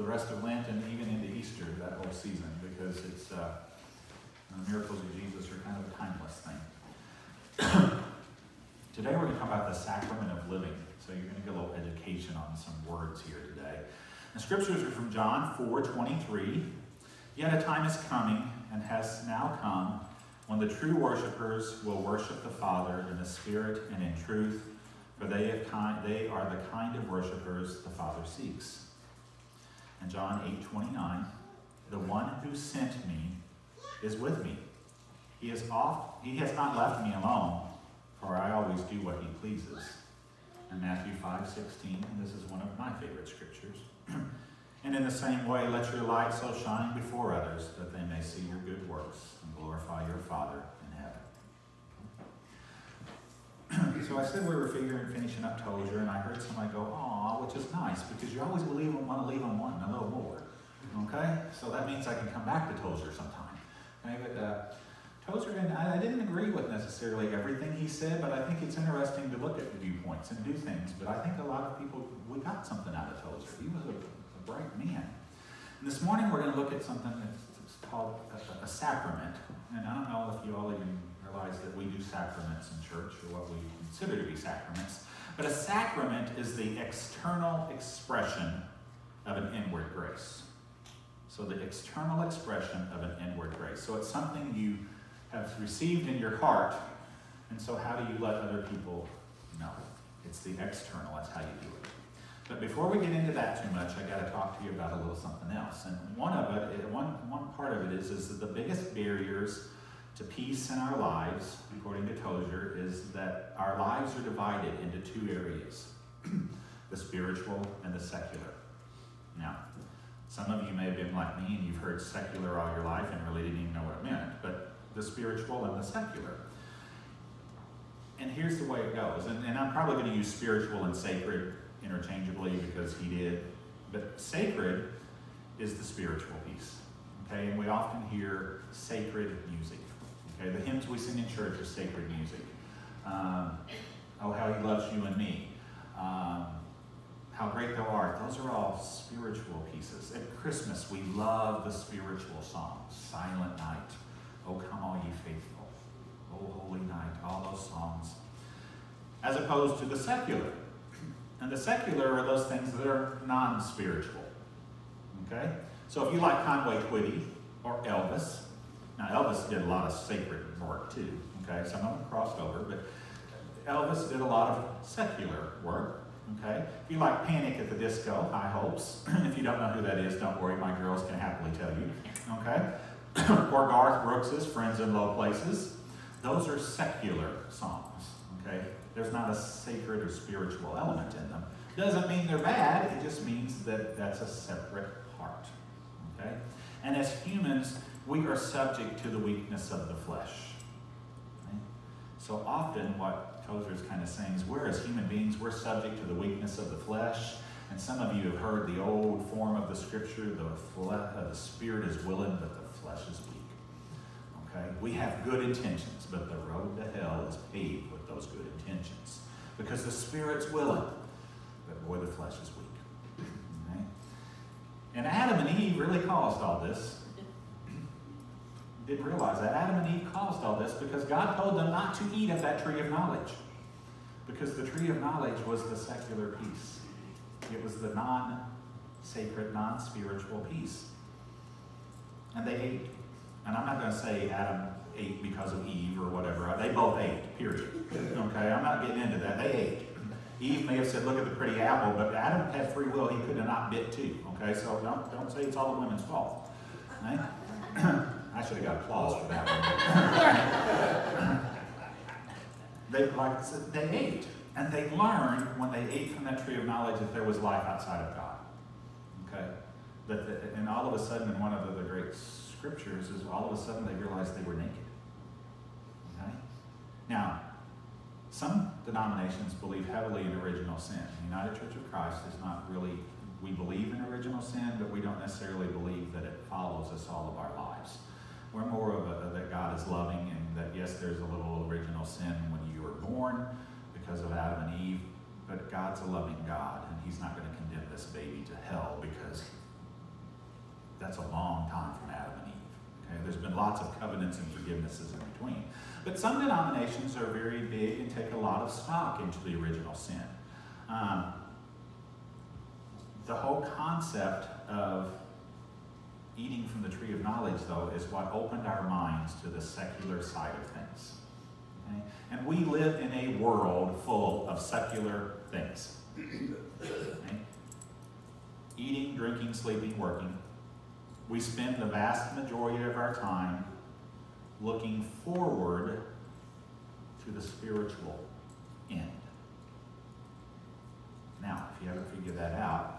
the rest of Lent and even into Easter, that whole season, because it's the miracles of Jesus are kind of a timeless thing. Today we're going to talk about the sacrament of living. So you're going to get a little education on some words here today. The scriptures are from John 4:23. Yet a time is coming and has now come when the true worshipers will worship the Father in the Spirit and in truth, for they are the kind of worshipers the Father seeks. And John 8:29, the one who sent me is with me. He has not left me alone, for I always do what he pleases. And Matthew 5:16, and this is one of my favorite scriptures. And in the same way, let your light so shine before others that they may see your good works and glorify your Father in heaven. So I said we were finishing up Tozer, and I heard somebody go, "Aw," which is nice, because you always want to leave them wanting a little more. Okay? So that means I can come back to Tozer sometime. Okay? But Tozer, and I didn't agree with necessarily everything he said, but I think it's interesting to look at the viewpoints and do things. But I think a lot of people, we got something out of Tozer. He was a bright man. And this morning we're going to look at something that's called a sacrament. And I don't know if you all even realize that we do sacraments in church, or what we consider to be sacraments. But a sacrament is the external expression of an inward grace. So the external expression of an inward grace. So it's something you have received in your heart, and so how do you let other people know? It's the external, that's how you do it. But before we get into that too much, I got to talk to you about a little something else. And one part of it is that the biggest barriers to peace in our lives, according to Tozer, is that our lives are divided into two areas, the spiritual and the secular. Now, some of you may have been like me and you've heard secular all your life and really didn't even know what it meant, but the spiritual and the secular. And here's the way it goes, and I'm probably going to use spiritual and sacred interchangeably because he did, but sacred is the spiritual piece, okay? And we often hear sacred music, okay? The hymns we sing in church are sacred music. Oh, how he loves you and me. How great thou art. Those are all spiritual pieces. At Christmas, we love the spiritual songs. Silent Night. Oh, come all ye faithful. Oh, holy night. All those songs. As opposed to the secular. And the secular are those things that are non-spiritual. Okay? So if you like Conway Twitty or Elvis, now Elvis did a lot of sacred work too. Okay? Some of them crossed over, but Elvis did a lot of secular work. Okay? If you like Panic at the Disco, High Hopes. If you don't know who that is, don't worry, my girls can happily tell you. Okay? Or Garth Brooks's Friends in Low Places. Those are secular songs. Okay? There's not a sacred or spiritual element in them. Doesn't mean they're bad, it just means that that's a separate part. Okay? And as humans, we are subject to the weakness of the flesh. Okay? So often what Tozer is kind of saying is we're as human beings, we're subject to the weakness of the flesh. And some of you have heard the old form of the scripture, the spirit is willing, but the flesh is weak. Okay? We have good intentions, but the road to hell is paved with those good intentions. Because the spirit's willing, but boy, the flesh is weak. Okay? And Adam and Eve really caused all this. Didn't realize that. Adam and Eve caused all this because God told them not to eat of that tree of knowledge. Because the tree of knowledge was the secular piece. It was the non-sacred, non-spiritual piece. And they ate. And I'm not going to say Adam ate because of Eve or whatever. They both ate, period. Okay, I'm not getting into that. They ate. Eve may have said, look at the pretty apple, but Adam had free will. He could have not bit too. Okay, so don't say it's all the women's fault. Right? I should have got applause for that one. They ate. And they learned when they ate from that tree of knowledge that there was life outside of God. Okay? And all of a sudden, in one of the great scriptures, is all of a sudden they realized they were naked. Okay? Now, some denominations believe heavily in original sin. The United Church of Christ is not really, we believe in original sin, but we don't necessarily believe that it follows us all of our lives. We're more of that God is loving, and that yes, there's a little original sin when you were born because of Adam and Eve, but God's a loving God, and he's not going to condemn this baby to hell because that's a long time from Adam and Eve. Okay? There's been lots of covenants and forgivenesses in between. But some denominations are very big and take a lot of stock into the original sin. The whole concept of eating from the tree of knowledge, though, is what opened our minds to the secular side of things. Okay? And we live in a world full of secular things. Okay? Eating, drinking, sleeping, working. We spend the vast majority of our time looking forward to the spiritual end. Now, if you haven't figured that out,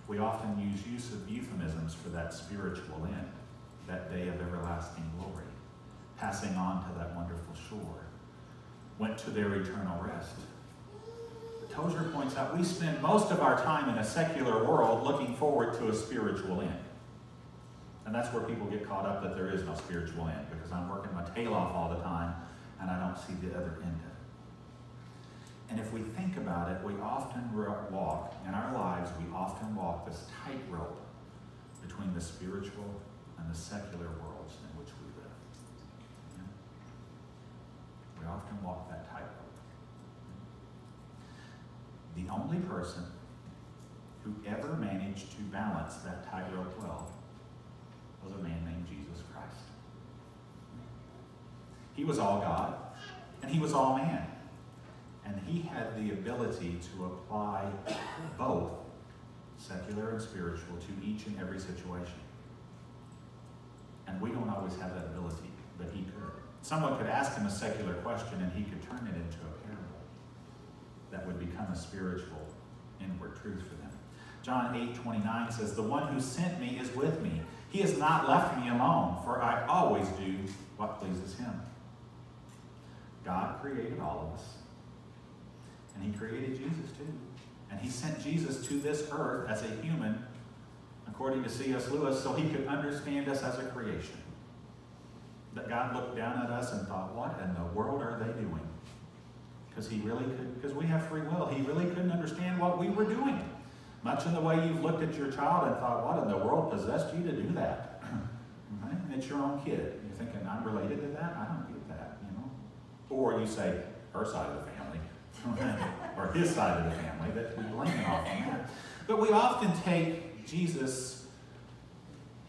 we often use of euphemisms for that spiritual end, that day of everlasting glory, passing on to that wonderful shore, went to their eternal rest. But Tozer points out we spend most of our time in a secular world looking forward to a spiritual end. And that's where people get caught up that there is no spiritual end, because I'm working my tail off all the time and I don't see the other end of it. And if we think about it, we often walk, in our lives, we often walk this tightrope between the spiritual and the secular worlds in which we live. We often walk that tightrope. The only person who ever managed to balance that tightrope well was a man named Jesus Christ. He was all God, and he was all man. And he had the ability to apply both secular and spiritual to each and every situation. And we don't always have that ability, but he could. Someone could ask him a secular question and he could turn it into a parable that would become a spiritual inward truth for them. John 8:29 says, "The one who sent me is with me. He has not left me alone, for I always do what pleases him." God created all of us. And he created Jesus too. And he sent Jesus to this earth as a human, according to C.S. Lewis, so he could understand us as a creation. That God looked down at us and thought, what in the world are they doing? Because he really could, because we have free will, he really couldn't understand what we were doing. Much in the way you've looked at your child and thought, what in the world possessed you to do that? Right? And it's your own kid. You're thinking, I'm related to that? I don't get that, you know? Or you say, her side of the family. Or his side of the family, that we blame it off on that. But we often take Jesus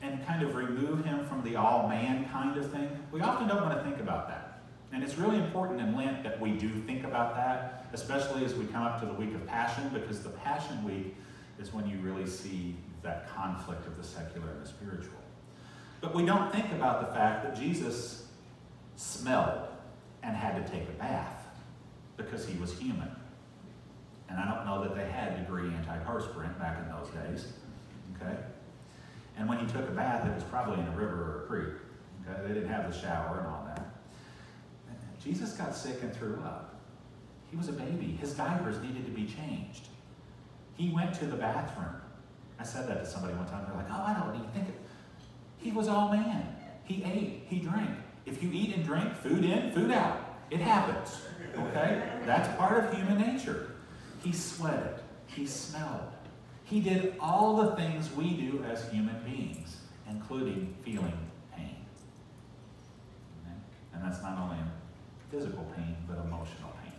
and kind of remove him from the all-man kind of thing. We often don't want to think about that. And it's really important in Lent that we do think about that, especially as we come up to the week of Passion, because the Passion Week is when you really see that conflict of the secular and the spiritual. But we don't think about the fact that Jesus smelled and had to take a bath, because he was human. And I don't know that they had degree antiperspirant back in those days. Okay? And when he took a bath, it was probably in a river or a creek. Okay? They didn't have the shower and all that. Jesus got sick and threw up. He was a baby. His diapers needed to be changed. He went to the bathroom. I said that to somebody one time. They're like, oh, I don't even think it. He was all man. He ate. He drank. If you eat and drink, food in, food out. It happens. Okay? That's part of human nature. He sweated. He smelled. He did all the things we do as human beings, including feeling pain. Okay? And that's not only physical pain, but emotional pain.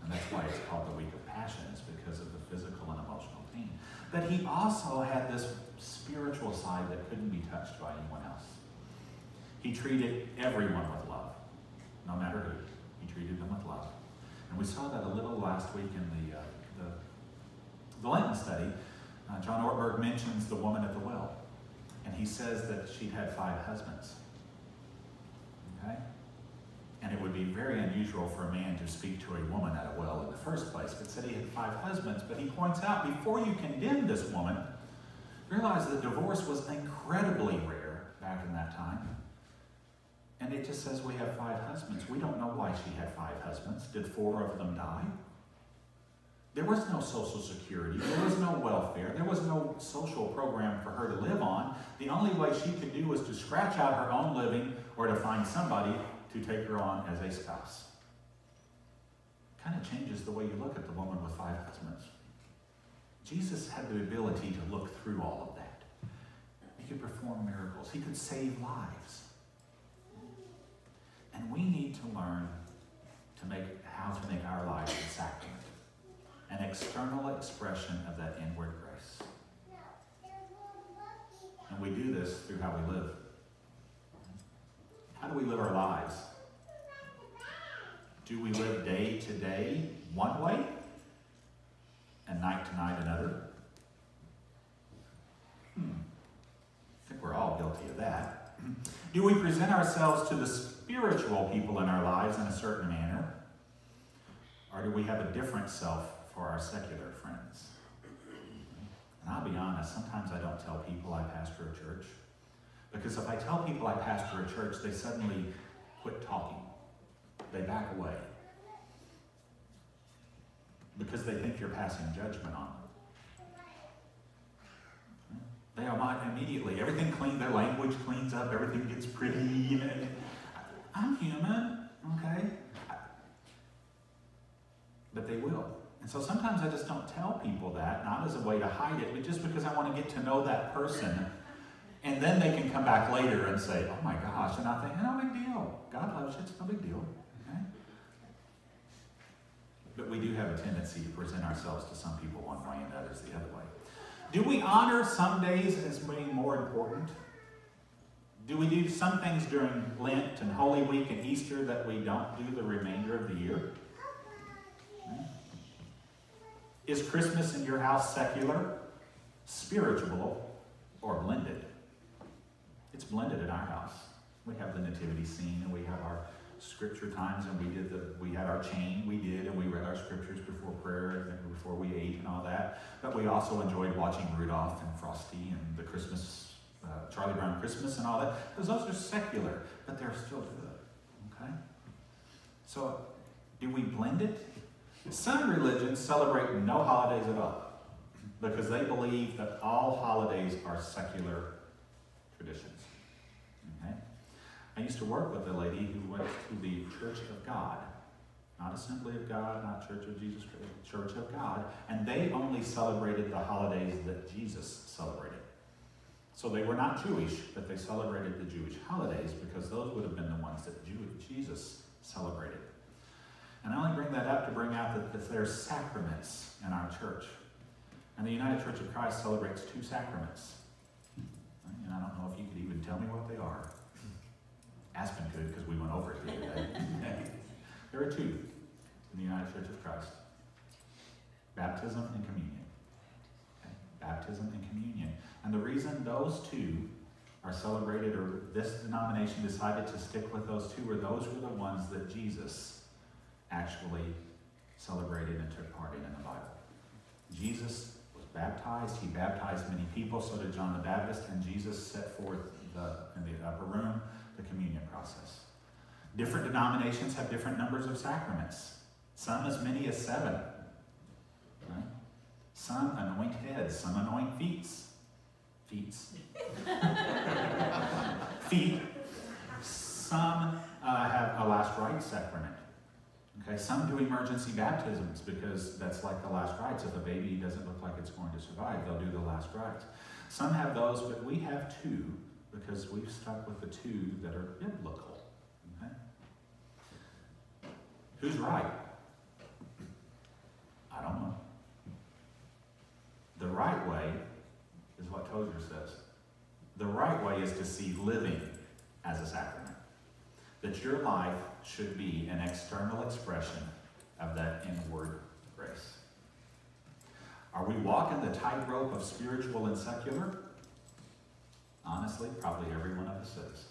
And that's why it's called the Week of Passions, because of the physical and emotional pain. But he also had this spiritual side that couldn't be touched by anyone else. He treated everyone with love, no matter who. He treated them with love. And we saw that a little last week in the Lenten study. John Ortberg mentions the woman at the well. And he says that she'd had 5 husbands. Okay? And it would be very unusual for a man to speak to a woman at a well in the first place. But said he had 5 husbands. But he points out, before you condemn this woman, realize that divorce was incredibly rare back in that time. And it just says we have 5 husbands. We don't know why she had 5 husbands. Did 4 of them die? There was no Social Security. There was no welfare. There was no social program for her to live on. The only way she could do was to scratch out her own living or to find somebody to take her on as a spouse. Kind of changes the way you look at the woman with 5 husbands. Jesus had the ability to look through all of that. He could perform miracles. He could save lives. And we need to learn how to make our lives a sacrament, an external expression of that inward grace. And we do this through how we live. How do we live our lives? Do we live day to day one way and night to night another? I think we're all guilty of that. Do we present ourselves to the spiritual people in our lives in a certain manner? Or do we have a different self for our secular friends? And I'll be honest, sometimes I don't tell people I pastor a church. Because if I tell people I pastor a church, they suddenly quit talking. They back away. Because they think you're passing judgment on them. They are immediately, everything clean, their language cleans up, everything gets pretty. I'm human, okay? But they will. And so sometimes I just don't tell people that, not as a way to hide it, but just because I want to get to know that person. And then they can come back later and say, oh my gosh, and I think, no big deal. God loves you, it's no big deal. Okay? But we do have a tendency to present ourselves to some people one way and others the other way. Do we honor some days as being more important? Do we do some things during Lent and Holy Week and Easter that we don't do the remainder of the year? Is Christmas in your house secular, spiritual, or blended? It's blended in our house. We have the nativity scene, and we have our scripture times, and we had our chain, and we read our scriptures before prayer and before we ate and all that. But we also enjoyed watching Rudolph and Frosty and the Christmas, Charlie Brown Christmas and all that, because those are secular, but they're still good. Okay? So, do we blend it? Some religions celebrate no holidays at all because they believe that all holidays are secular traditions. Okay? I used to work with a lady who went to the Church of God, not Assembly of God, not Church of Jesus Christ, Church of God, and they only celebrated the holidays that Jesus celebrated. So they were not Jewish, but they celebrated the Jewish holidays because those would have been the ones that Jesus celebrated. And I only bring that up to bring out that there's sacraments in our church. And the United Church of Christ celebrates 2 sacraments. And I don't know if you could even tell me what they are. Aspen could, because we went over it the other day. There are 2 in the United Church of Christ. Baptism and communion. Okay? Baptism and communion. And the reason those 2 are celebrated, or this denomination decided to stick with those 2, were those were the ones that Jesus actually celebrated and took part in the Bible. Jesus was baptized. He baptized many people, so did John the Baptist, and Jesus set forth in the upper room the communion process. Different denominations have different numbers of sacraments. Some as many as 7. Right? Some anoint heads, some anoint feet. Feet. Some have a last rites sacrament. Okay, some do emergency baptisms because that's like the last rites. If a baby doesn't look like it's going to survive, they'll do the last rites. Some have those, but we have 2 because we've stuck with the 2 that are biblical. Okay? Who's right? I don't know. The right way is what Tozer says. The right way is to see living as a sacrament. That your life should be an external expression of that inward grace. Are we walking the tightrope of spiritual and secular? Honestly, probably every one of us is.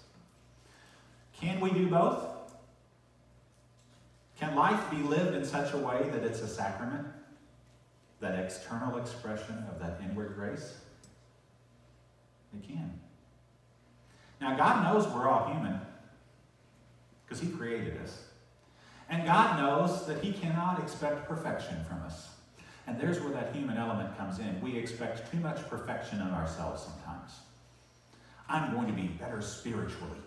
Can we do both? Can life be lived in such a way that it's a sacrament? That external expression of that inward grace? It can. Now, God knows we're all human because He created us. And God knows that He cannot expect perfection from us. And there's where that human element comes in. We expect too much perfection in ourselves sometimes. I'm going to be better spiritually.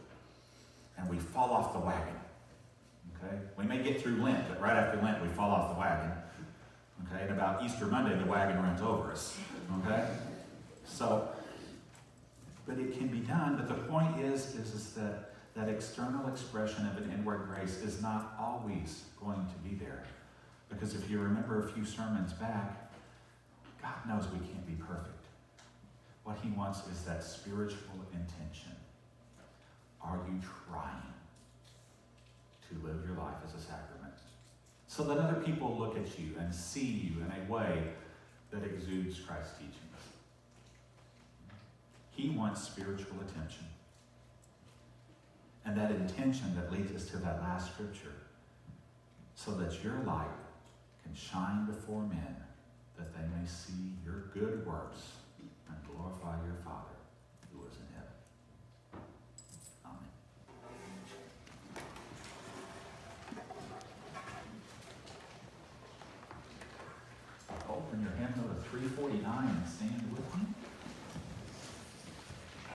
And we fall off the wagon. Okay? We may get through Lent, but right after Lent we fall off the wagon. Okay? And about Easter Monday the wagon runs over us. Okay? So, but it can be done. But the point is that that external expression of an inward grace is not always going to be there. Because if you remember a few sermons back, God knows we can't be perfect. What he wants is that spiritual intention. Are you trying to live your life as a sacrament? So that other people look at you and see you in a way that exudes Christ's teachings. He wants spiritual attention. And that intention that leads us to that last scripture, so that your light can shine before men, that they may see your good works and glorify your